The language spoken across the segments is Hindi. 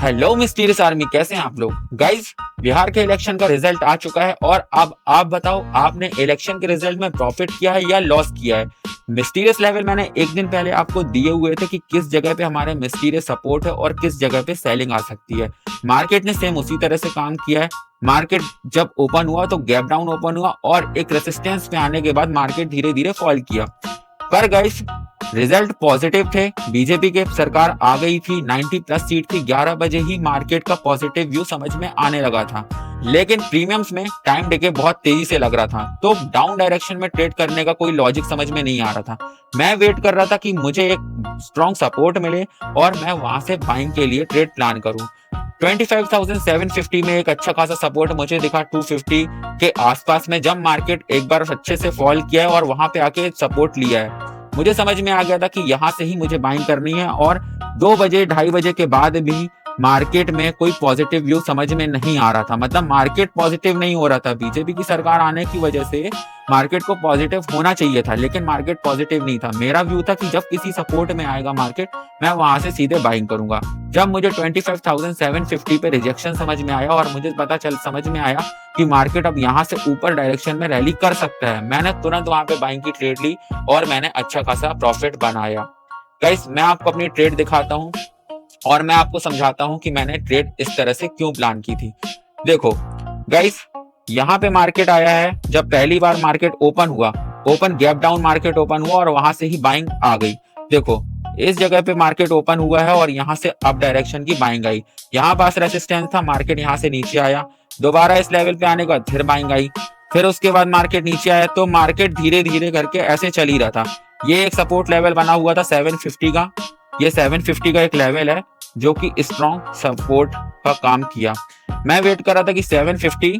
हेलो मिस्टीरियस आर्मी, कैसे हैं आप लोग। गाइज, बिहार के इलेक्शन का रिजल्ट आ चुका है और अब आप बताओ, आपने इलेक्शन के रिजल्ट में प्रॉफिट किया है या लॉस किया है। मिस्टीरियस लेवल मैंने एक दिन पहले आपको दिए हुए थे कि किस जगह पे हमारे मिस्टीरियस सपोर्ट है और किस जगह पे सेलिंग आ सकती है। मार्केट ने सेम उसी तरह से काम किया है। मार्केट जब ओपन हुआ तो गैप डाउन ओपन हुआ और एक रेसिस्टेंस पे आने के बाद मार्केट धीरे धीरे फॉल किया। पर गाइस, रिजल्ट पॉजिटिव थे। बीजेपी के सरकार आ गई थी, 90 प्लस सीट थी। 11 बजे ही मार्केट का पॉजिटिव व्यू समझ में आने लगा था, लेकिन प्रीमियम्स में टाइम डिके बहुत तेजी से लग रहा था, तो डाउन डायरेक्शन में ट्रेड करने का कोई लॉजिक समझ में नहीं आ रहा था। मैं वेट कर रहा था कि मुझे एक स्ट्रॉन्ग सपोर्ट मिले और मैं वहां से बाइंग के लिए ट्रेड प्लान करूं। 25,750 में एक अच्छा खासा सपोर्ट मुझे दिखा। 250 के आसपास में जब मार्केट एक बार अच्छे से फॉल किया है और वहां पे आके सपोर्ट लिया है, मुझे समझ में आ गया था कि यहाँ से ही मुझे बाइंग करनी है। और 2 बजे 2:30 बजे के बाद भी मार्केट में कोई पॉजिटिव व्यू समझ में नहीं आ रहा था, मतलब मार्केट पॉजिटिव नहीं हो रहा था। बीजेपी की सरकार आने की वजह से मार्केट को पॉजिटिव होना चाहिए था, लेकिन मार्केट पॉजिटिव नहीं था। मेरा व्यू था कि जब किसी सपोर्ट में आएगा मार्केट, मैं वहां से सीधे बाइंग करूंगा। जब मुझे 25,750 पे रिजेक्शन समझ में आया और मुझे समझ में आया कि मार्केट अब यहाँ से ऊपर डायरेक्शन में रैली कर सकता है, मैंने तुरंत वहां पे बाइंग की ट्रेड ली और मैंने अच्छा खासा प्रॉफिट बनाया। गाइस, मैं आपको अपनी ट्रेड दिखाता हूँ और मैं आपको समझाता हूँ कि मैंने ट्रेड इस तरह से क्यों प्लान की थी। देखो गाइस, यहाँ पे मार्केट आया है। जब पहली बार मार्केट ओपन हुआ, open gap down market open हुआ और वहां से ही बाइंग आ गई। देखो, इस जगह पे मार्केट ओपन हुआ है और यहाँ से अप डायरेक्शन की बाइंग आई। यहाँ पास रेसिस्टेंस था, मार्केट यहाँ से नीचे आया। दोबारा इस लेवल पे आने के बाद फिर बाइंग आई। फिर उसके बाद मार्केट नीचे आया, तो मार्केट धीरे धीरे करके ऐसे चल ही रहा था। ये एक सपोर्ट लेवल बना हुआ था 750 का। ये 750 का एक लेवल है जो कि स्ट्रॉन्ग सपोर्ट का काम किया। मैं वेट कर रहा था कि 750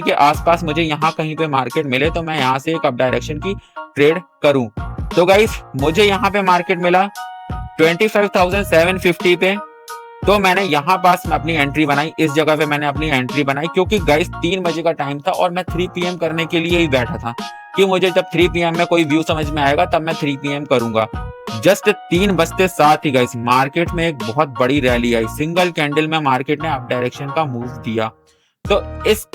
के आसपास मुझे यहाँ कहीं पे मार्केट मिले तो मैं यहाँ से एक अप डायरेक्शन की ट्रेड करूं। तो गाइस, मुझे यहाँ पे मार्केट मिला 25,750 पे, तो मैंने यहाँ पास में अपनी एंट्री बनाई। इस जगह पे मैंने अपनी एंट्री बनाई क्योंकि गाइस 3 बजे का टाइम था और मैं 3 PM करने के लिए ही बैठा था कि मुझे जब 3 PM में कोई व्यू समझ में आएगा तब मैं 3 PM करूंगा। जस्ट 3 बजते साथ ही गाइस मार्केट में एक बहुत बड़ी रैली आई। सिंगल कैंडल में मार्केट ने अप डायरेक्शन का मूव दिया। तो इस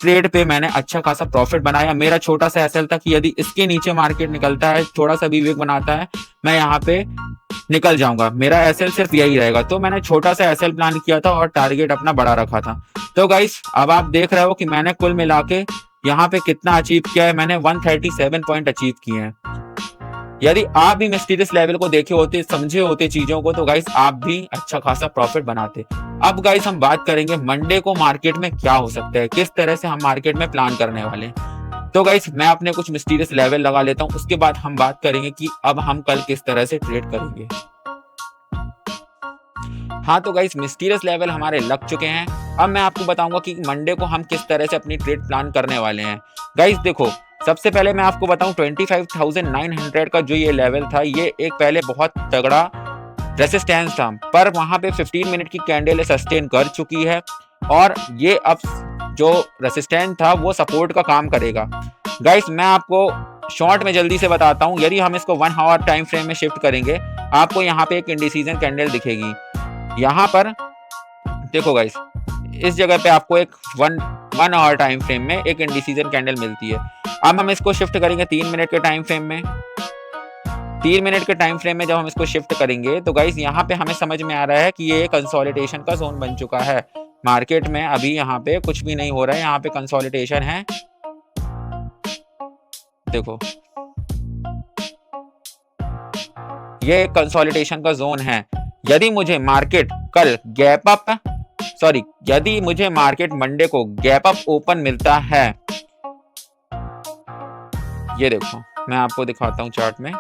ट्रेड पे मैंने अच्छा खासा प्रॉफिट बनाया। मेरा छोटा सा एसएल था कि यदि इसके नीचे मार्केट निकलता है, थोड़ा सा भी वीक बनाता है, मैं यहाँ पे निकल जाऊंगा। मेरा एसएल सिर्फ यही रहेगा। तो मैंने छोटा सा एसएल प्लान किया था और टारगेट अपना बड़ा रखा था। तो गाइस, अब आप देख रहे हो कि मैंने कुल मिला के यहाँ पे कितना अचीव किया है। मैंने 137 पॉइंट अचीव किए हैं। यदि आप भी मिस्टीरियस लेवल को देखे होते, समझे होते चीजों को, तो गाइस आप भी अच्छा खासा प्रॉफिट बनाते। अब गाइस, हम बात करेंगे मंडे को मार्केट में क्या हो सकता है, किस तरह से हम मार्केट में प्लान करने वाले हैं। तो गाइस, मैं अपने कुछ मिस्टीरियस लेवल लगा लेता हूं, उसके बाद हम बात करेंगे कि अब हम कल किस तरह से ट्रेड करेंगे। हाँ, तो गाइस, मिस्टीरियस लेवल हमारे लग चुके हैं। अब मैं आपको बताऊंगा कि मंडे को हम किस तरह से अपनी ट्रेड प्लान करने वाले हैं। गाइस देखो, सबसे पहले मैं आपको बताऊं 25,900 का जो ये लेवल था, ये एक पहले बहुत तगड़ा रेसिस्टेंस था, पर वहां पे 15 मिनट की कैंडल सस्टेन कर चुकी है और ये अब जो रेसिस्टेंस था वो सपोर्ट का काम करेगा। गाइस, मैं आपको शॉर्ट में जल्दी से बताता हूं। यदि हम इसको 1 आवर टाइम फ्रेम में शिफ्ट करेंगे, आपको यहाँ पे एक इंडिसीजन कैंडल दिखेगी। यहाँ पर देखो गाइस, इस जगह पे आपको एक 1 आवर टाइम फ्रेम में एक इंडिसीजन कैंडल मिलती है। अब हम इसको शिफ्ट करेंगे 3 मिनट के टाइम फ्रेम में। 3 मिनट के टाइम फ्रेम में जब हम इसको शिफ्ट करेंगे, तो गाइस यहाँ पे हमें समझ में आ रहा है कि ये कंसोलिडेशन का जोन बन चुका है। मार्केट में अभी यहाँ पे कुछ भी नहीं हो रहा है, यहाँ पे कंसोलिडेशन है। देखो, ये कंसोलिडेशन का जोन है। यदि मुझे मार्केट कल यदि मुझे मार्केट मंडे को गैप अप ओपन मिलता है, ये देखो मैं आपको दिखाता हूं चार्ट में।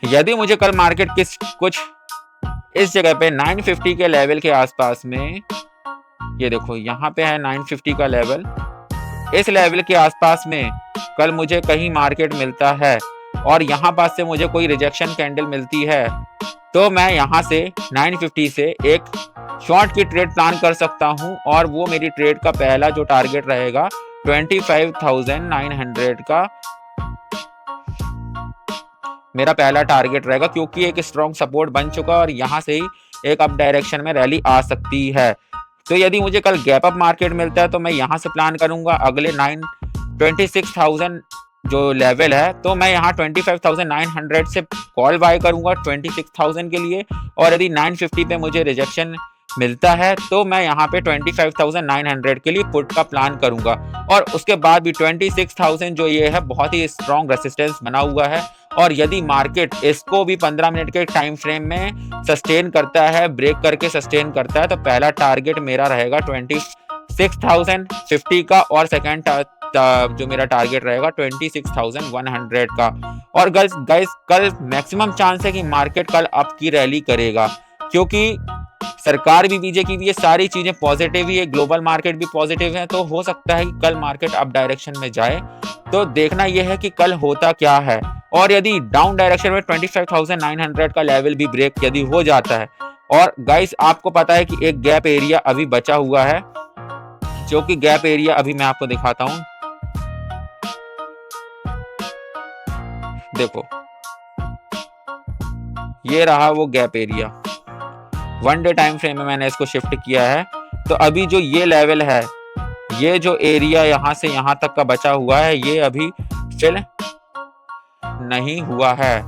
यदि मुझे कल मार्केट कुछ इस जगह पे 950 के लेवल के आसपास में, ये देखो यहाँ पे है 950 का लेवल, इस लेवल के आसपास में कल मुझे कहीं मार्केट मिलता है और यहाँ पास से मुझे कोई रिजेक्शन कैंडल मिलती है, तो मैं यहाँ से 950 से एक शॉर्ट की ट्रेड प्लान कर सकता हूँ और वो मेरी ट्रेड का पहला जो टारगेट रहेगा 25,900 का मेरा पहला टारगेट रहेगा, क्योंकि एक स्ट्रॉन्ग सपोर्ट बन चुका है और यहाँ से ही एक अप डायरेक्शन में रैली आ सकती है। तो यदि मुझे कल गैप अप मार्केट मिलता है तो मैं यहाँ से प्लान करूंगा अगले 26,000 जो लेवल है, तो मैं यहाँ 25,900 से कॉल बाय करूंगा 26,000 के लिए, और यदि 950 पे मुझे रिजेक्शन मिलता है तो मैं यहाँ पे 25,900 के लिए पुट का प्लान करूंगा। और उसके बाद भी 26,000 जो ये है बहुत ही स्ट्रॉन्ग रेसिस्टेंस बना हुआ है, और यदि मार्केट इसको भी 15 मिनट के टाइम फ्रेम में सस्टेन करता है, ब्रेक करके सस्टेन करता है, तो पहला टारगेट मेरा रहेगा 26,050 का, और सेकंड जो मेरा टारगेट रहेगा 26,100 का। और गाइस कल मैक्सिमम चांस है कि मार्केट कल अप की रैली करेगा, क्योंकि सरकार भी बीजेपी भी, ये सारी चीजें पॉजिटिव ही है, ग्लोबल मार्केट भी पॉजिटिव है, तो हो सकता है कि कल मार्केट अप डायरेक्शन में जाए। तो देखना यह है कि कल होता क्या है, और यदि डाउन डायरेक्शन में 25,900 का लेवल भी ब्रेक यदि हो जाता है, और गाइस आपको पता है कि एक गैप एरिया अभी बचा हुआ है, जो कि गैप एरिया अभी मैं आपको दिखाता हूं। देखो ये रहा वो gap area, 1 day time frame में मैंने इसको शिफ्ट किया है। तो अभी जो ये लेवल है, ये जो एरिया यहां से यहां तक का बचा हुआ है, ये अभी फिल नहीं हुआ है,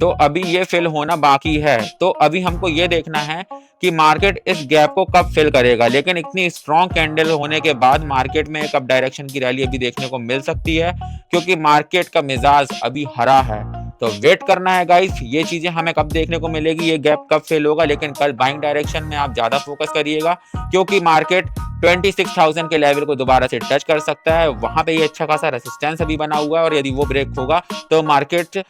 तो अभी ये फिल होना बाकी है। तो अभी हमको ये देखना है कि मार्केट इस गैप को कब फिल करेगा, लेकिन इतनी स्ट्रॉन्ग कैंडल होने के बाद मार्केट में एक अप डायरेक्शन की रैली अभी देखने को मिल सकती है, क्योंकि मार्केट का मिजाज अभी हरा है। तो वेट करना है गाइस, ये चीजें हमें कब देखने को मिलेगी, ये गैप कब फिल होगा। लेकिन कल बाइंग डायरेक्शन में आप ज्यादा फोकस करिएगा, क्योंकि मार्केट 26,000 के लेवल को दोबारा से टच कर सकता है, वहां पे ये अच्छा खासा रेसिस्टेंस अभी बना हुआ है, और यदि वो ब्रेक होगा तो मार्केट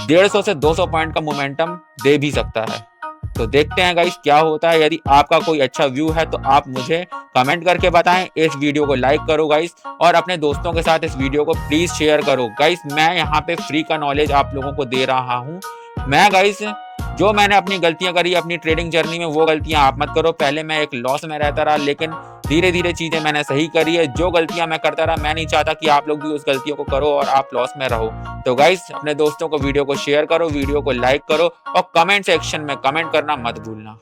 150 से 200 पॉइंट का मोमेंटम दे भी सकता है। तो देखते हैं गाइस क्या होता है। यदि आपका कोई अच्छा व्यू है तो आप मुझे कमेंट करके बताएं, इस वीडियो को लाइक करो गाइस, और अपने दोस्तों के साथ इस वीडियो को प्लीज शेयर करो गाइस। मैं यहाँ पे फ्री का नॉलेज आप लोगों को दे रहा हूँ। मैं गाइस जो मैंने अपनी गलतियां करी अपनी ट्रेडिंग जर्नी में, वो गलतियां आप मत करो। पहले मैं एक लॉस में रहता रहा, लेकिन धीरे धीरे चीजें मैंने सही करी है। जो गलतियां मैं करता रहा, मैं नहीं चाहता कि आप लोग भी उस गलतियों को करो और आप लॉस में रहो। तो गाइस अपने दोस्तों को वीडियो को शेयर करो, वीडियो को लाइक करो, और कमेंट सेक्शन में कमेंट करना मत भूलना।